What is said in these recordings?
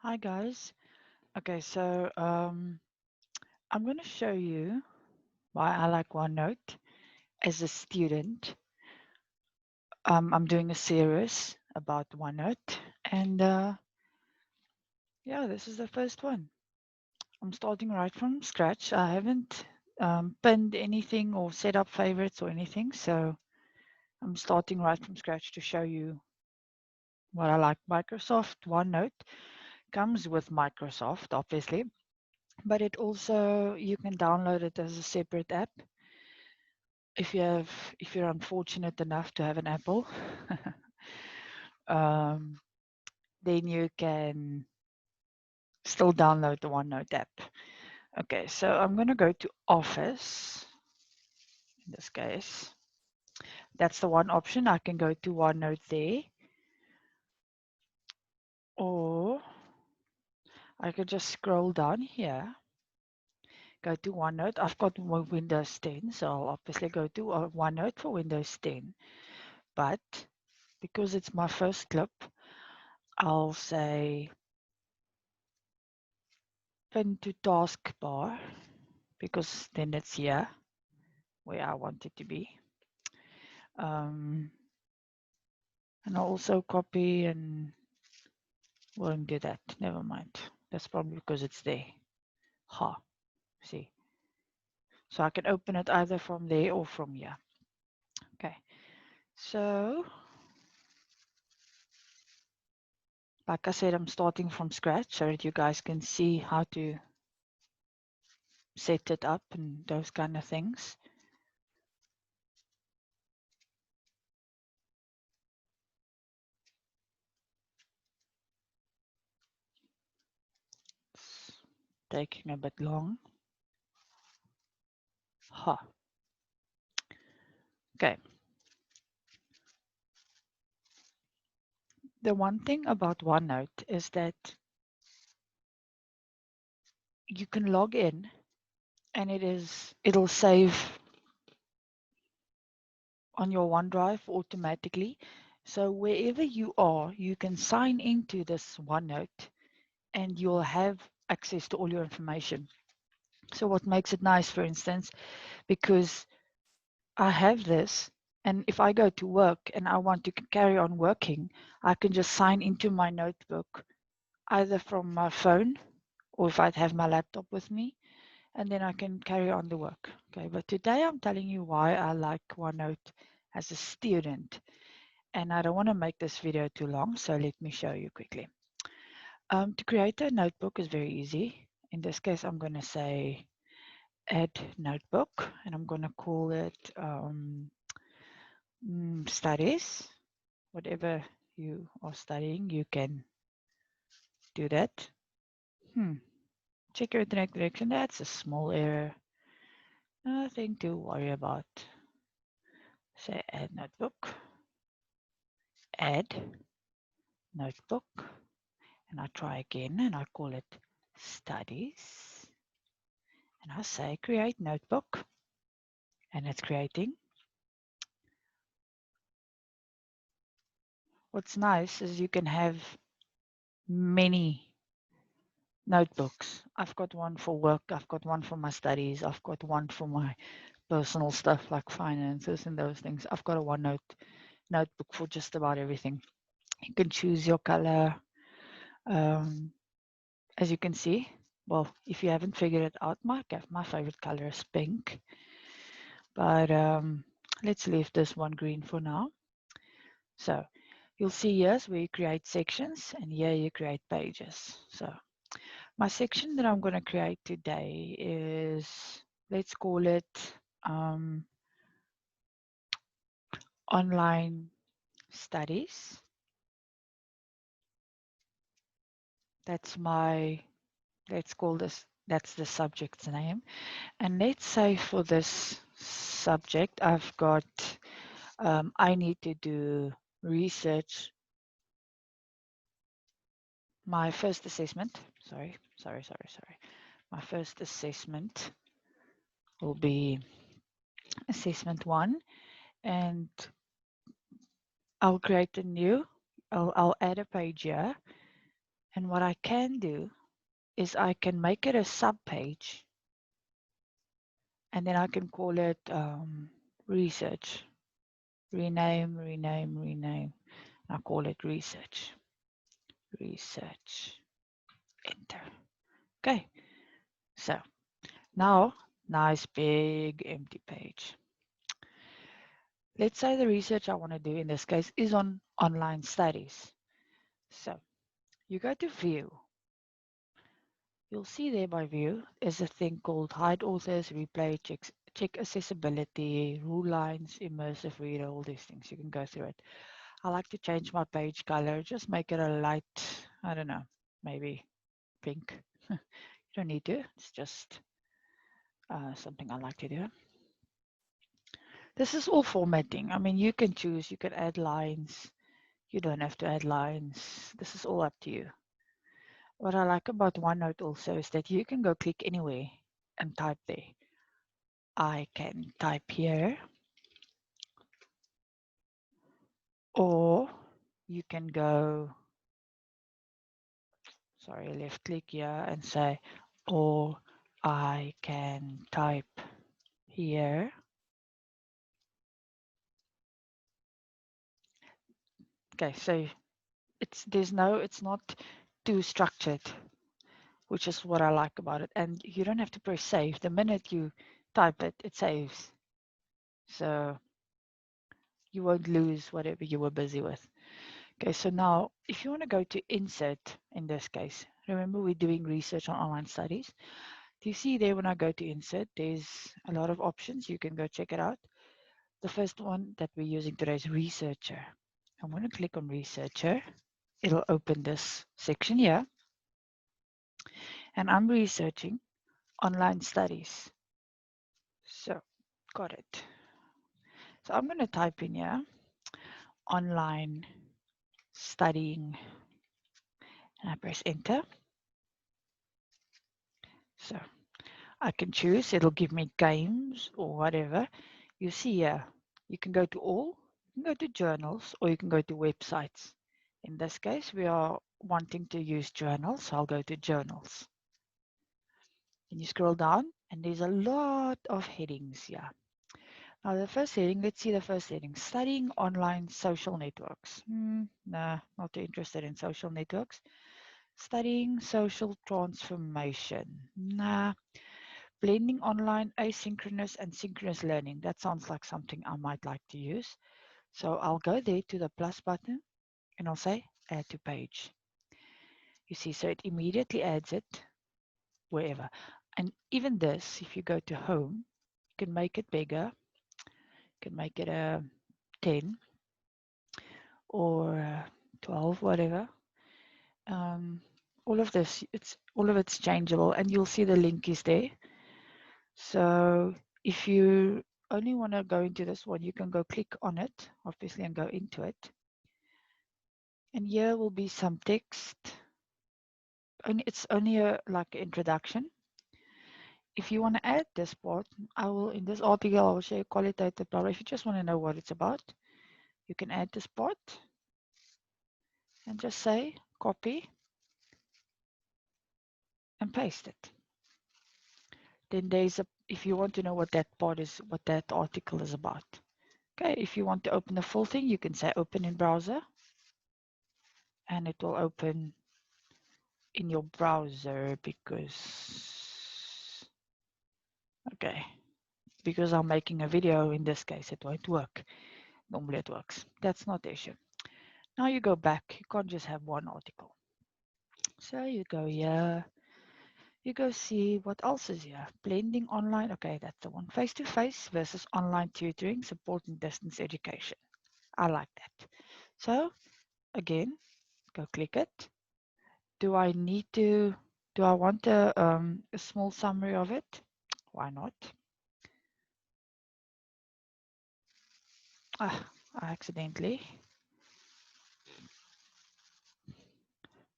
Hi guys. Okay, so I'm going to show you why I like OneNote as a student. I'm doing a series about OneNote, and yeah, this is the first one. I'm starting right from scratch. I haven't pinned anything or set up favorites or anything, so I'm starting right from scratch to show you what I like. Microsoft OneNote comes with Microsoft, obviously, but it also you can download it as a separate app if you're unfortunate enough to have an Apple. um, then you can still download the OneNote app. Okay, so I'm going to go to Office in this case. That's the one option. I can go to OneNote there, or I could just scroll down here, go to OneNote. I've got Windows 10, so I'll obviously go to OneNote for Windows 10. But because it's my first clip, I'll say pin to taskbar, because then it's here where I want it to be. And I'll also copy and won't do that. Never mind. That's probably because it's there. Ha, see. So I can open it either from there or from here. Okay. So, like I said, I'm starting from scratch so that you guys can see how to set it up and those kind of things. It's taking a bit long. Ha. Okay. The one thing about OneNote is that you can log in and it'll save on your OneDrive automatically. So wherever you are, you can sign into this OneNote and you'll have access to all your information. So what makes it nice, for instance, because I have this, and if I go to work and I want to carry on working, I can just sign into my notebook either from my phone or if I have my laptop with me, and then I can carry on the work. Okay, but today I'm telling you why I like OneNote as a student. And I don't want to make this video too long, so let me show you quickly. To create a notebook is very easy. In this case, I'm going to say add notebook, and I'm going to call it studies. Whatever you are studying, you can do that. Check your internet connection. That's a small error. Nothing to worry about. Say add notebook. Add notebook. And I try again and I call it studies. And I say create notebook. And it's creating. What's nice is you can have many notebooks. I've got one for work. I've got one for my studies. I've got one for my personal stuff like finances and those things. I've got a OneNote notebook for just about everything. You can choose your color. As you can see, well, if you haven't figured it out, my favorite color is pink. But let's leave this one green for now. So you'll see here where you create sections, and here you create pages. So my section that I'm going to create today is, let's call it online studies. That's my, let's call this, that's the subject's name. And let's say for this subject, I've got, I need to do research. My first assessment, sorry. My first assessment will be assessment 1, and I'll create a new, I'll add a page here, And what I can do is I can make it a sub-page, and then I can call it research. Rename, rename, rename. I call it research. Research. Enter. Okay. So now, nice big empty page. Let's say the research I want to do in this case is on online studies. So you go to view. You'll see there by view is a thing called hide authors, replay, check accessibility, rule lines, immersive reader, all these things. You can go through it. I like to change my page color, just make it a light, I don't know, maybe pink. You don't need to, it's just something I like to do. This is all formatting. I mean, you can choose, you can add lines. You don't have to add lines. This is all up to you. What I like about OneNote also is that you can go click anywhere and type there. I can type here, or you can go, sorry, left click here and say, or I can type here. Okay, so it's not too structured, which is what I like about it. And you don't have to press save. The minute you type it, it saves. So you won't lose whatever you were busy with. Okay, so now if you want to go to insert in this case, remember we're doing research on online studies. Do you see there when I go to insert, there's a lot of options. You can go check it out. The first one that we're using today is researcher. I'm going to click on researcher. It'll open this section here. And I'm researching online studies. So, got it. So I'm going to type in here, online studying, and I press enter. So I can choose, it'll give me games or whatever. You see here, you can go to all, you can go to journals, or you can go to websites. In this case, we are wanting to use journals, so I'll go to journals. And you scroll down, and there's a lot of headings here. Now the first heading, let's see the first heading, studying online social networks. Nah, not too interested in social networks. Studying social transformation. Nah. Blending online asynchronous and synchronous learning. That sounds like something I might like to use. So I'll go there to the plus button and I'll say add to page. You see, so it immediately adds it wherever. And even this, if you go to home, you can make it bigger. You can make it a 10 or 12, whatever. All of this, all of it's changeable, and you'll see the link is there. So if you only want to go into this one, you can go click on it, obviously, and go into it. And here will be some text. It's only like an introduction. If you want to add this part, I will, in this article, I will show you qualitative, blah, blah. If you just want to know what it's about, you can add this part and just say copy and paste it. Then there's a, if you want to know what that part is, what that article is about. Okay, if you want to open the full thing, you can say open in browser and it will open in your browser because, okay, because I'm making a video, in this case, it won't work. Normally it works. That's not the issue. Now you go back, you can't just have one article. So you go here, you go see what else is here. Blending online, okay, that's the one. Face-to-face versus online tutoring, supporting distance education. I like that. So again, go click it. Do I need to, do I want a small summary of it? Why not? I accidentally.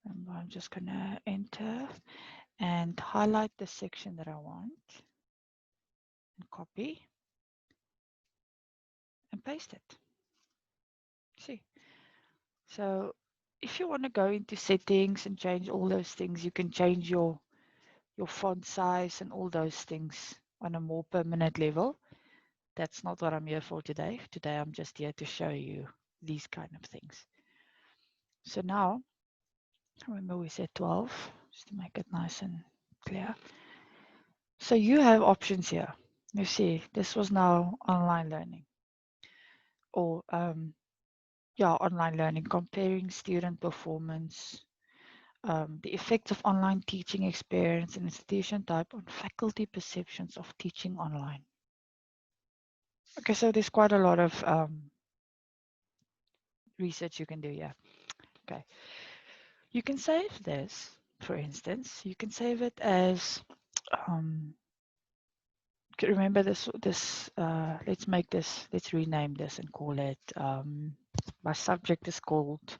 And I'm just going to enter and highlight the section that I want and copy and paste it. See? So if you want to go into settings and change all those things, you can change your font size and all those things on a more permanent level. That's not what I'm here for today. Today I'm just here to show you these kind of things. So now, remember we said 12, just to make it nice and clear. So you have options here. You see, this was now online learning. Or, yeah, online learning, comparing student performance, the effects of online teaching experience and institution type on faculty perceptions of teaching online. Okay, so there's quite a lot of research you can do here. Okay, you can save this, for instance, you can save it as, remember this, let's rename this and call it, my subject is called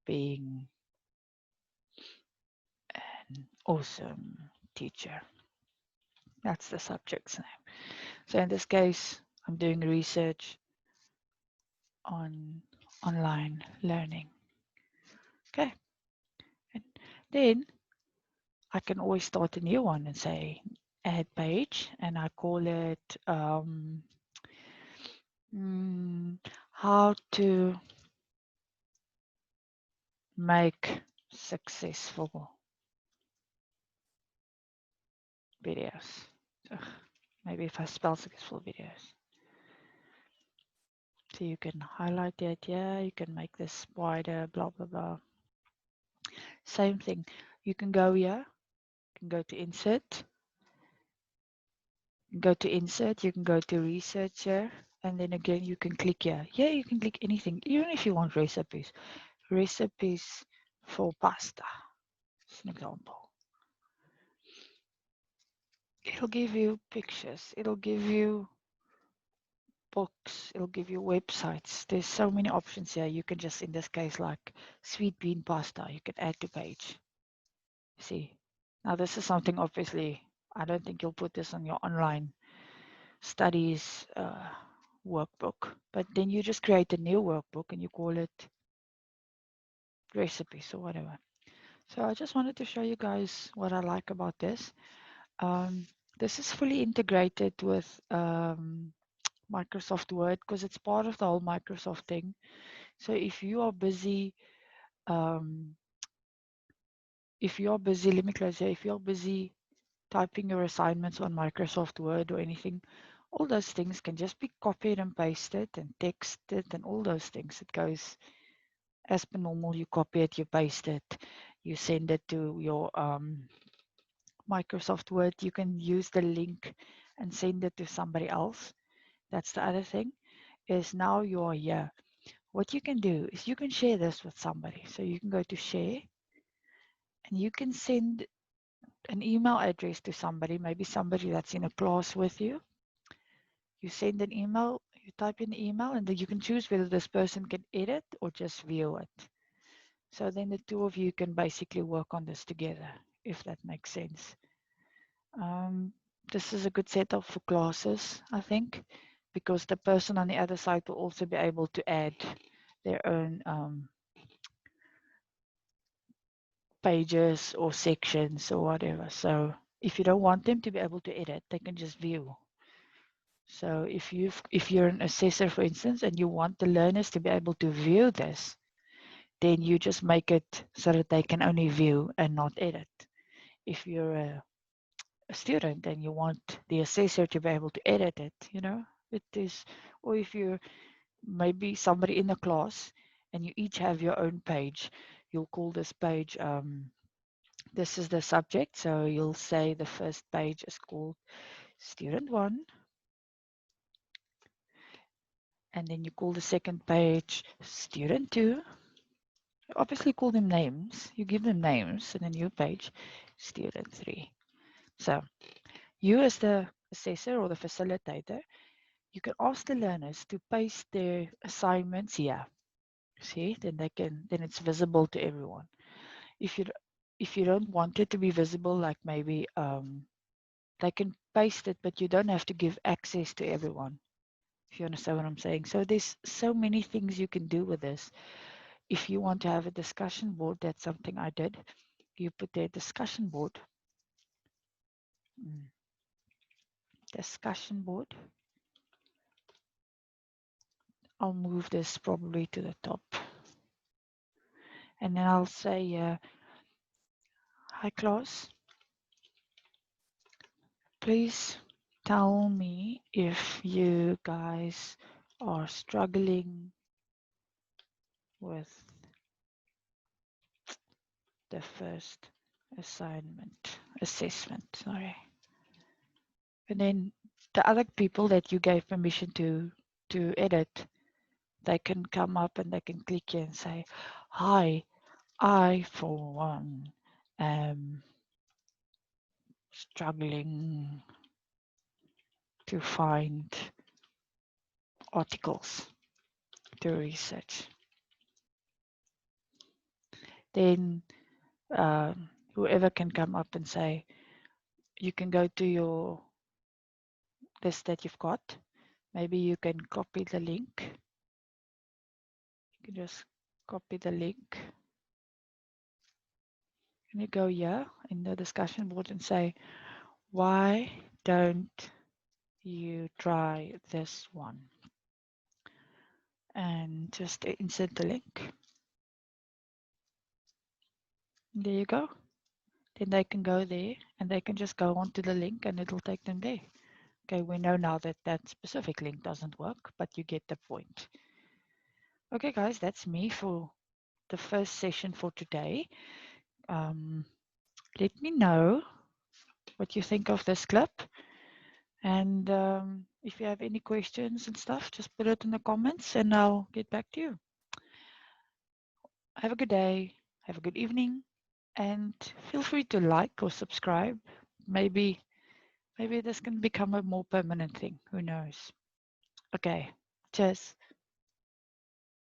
being an awesome teacher. That's the subject's name. So in this case, I'm doing research on online learning. Okay. And then I can always start a new one and say add page, and I call it how to make successful videos. Ugh, maybe if I spell successful videos. So you can highlight it here, you can make this wider, blah, blah, blah. Same thing. You can go here, you can go to insert, go to insert, you can go to research here, and then again you can click here. Here you can click anything, even if you want recipes. Recipes for pasta, as an example. It'll give you pictures, it'll give you books, it'll give you websites. There's so many options here. You can just, in this case, like sweet bean pasta, you can add to page. See, now this is something obviously, I don't think you'll put this on your online studies workbook, but then you just create a new workbook and you call it recipes or whatever. So I just wanted to show you guys what I like about this. This is fully integrated with Microsoft Word because it's part of the whole Microsoft thing. So if you are busy, let me close here. If you're busy typing your assignments on Microsoft Word or anything, all those things can just be copied and pasted and texted and all those things. It goes as per normal. You copy it, you paste it, you send it to your Microsoft Word. You can use the link and send it to somebody else. That's the other thing, is now you are here. What you can do is you can share this with somebody. So you can go to share and you can send an email address to somebody, maybe somebody that's in a class with you. You send an email, you type in the email, and then you can choose whether this person can edit or just view it. So then the two of you can basically work on this together, if that makes sense. This is a good setup for classes, I think, because the person on the other side will also be able to add their own pages or sections or whatever. So if you don't want them to be able to edit, they can just view. So if you're an assessor, for instance, and you want the learners to be able to view this, then you just make it so that they can only view and not edit. If you're a student and you want the assessor to be able to edit it, it is, or if you're maybe somebody in the class and you each have your own page, you'll call this page, this is the subject. So you'll say the first page is called student 1. And then you call the second page student 2. You obviously call them names. You give them names, and then your page student 3. So you as the assessor or the facilitator, you can ask the learners to paste their assignments here. See, then it's visible to everyone. If you don't want it to be visible, like maybe they can paste it, but you don't have to give access to everyone. If you understand what I'm saying. So there's so many things you can do with this. if you want to have a discussion board, that's something I did. You put their discussion board. Discussion board. I'll move this probably to the top. And then I'll say, hi class, please tell me if you guys are struggling with the first assessment, sorry. And then the other people that you gave permission to edit, they can come up and they can click here and say, hi, I for one am struggling to find articles to research. Then whoever can come up and say, you can go to your list that you've got. Maybe you can copy the link. You can just copy the link. And you go here in the discussion board and say, why don't you try this one? And just insert the link. And there you go. Then they can go there and they can just go onto the link and it'll take them there. Okay, we know now that that specific link doesn't work, but you get the point. Okay, guys, that's me for the first session for today. Let me know what you think of this clip. And if you have any questions and stuff, just put it in the comments and I'll get back to you. Have a good day. Have a good evening. And feel free to like or subscribe. Maybe this can become a more permanent thing. Who knows? Okay. Cheers.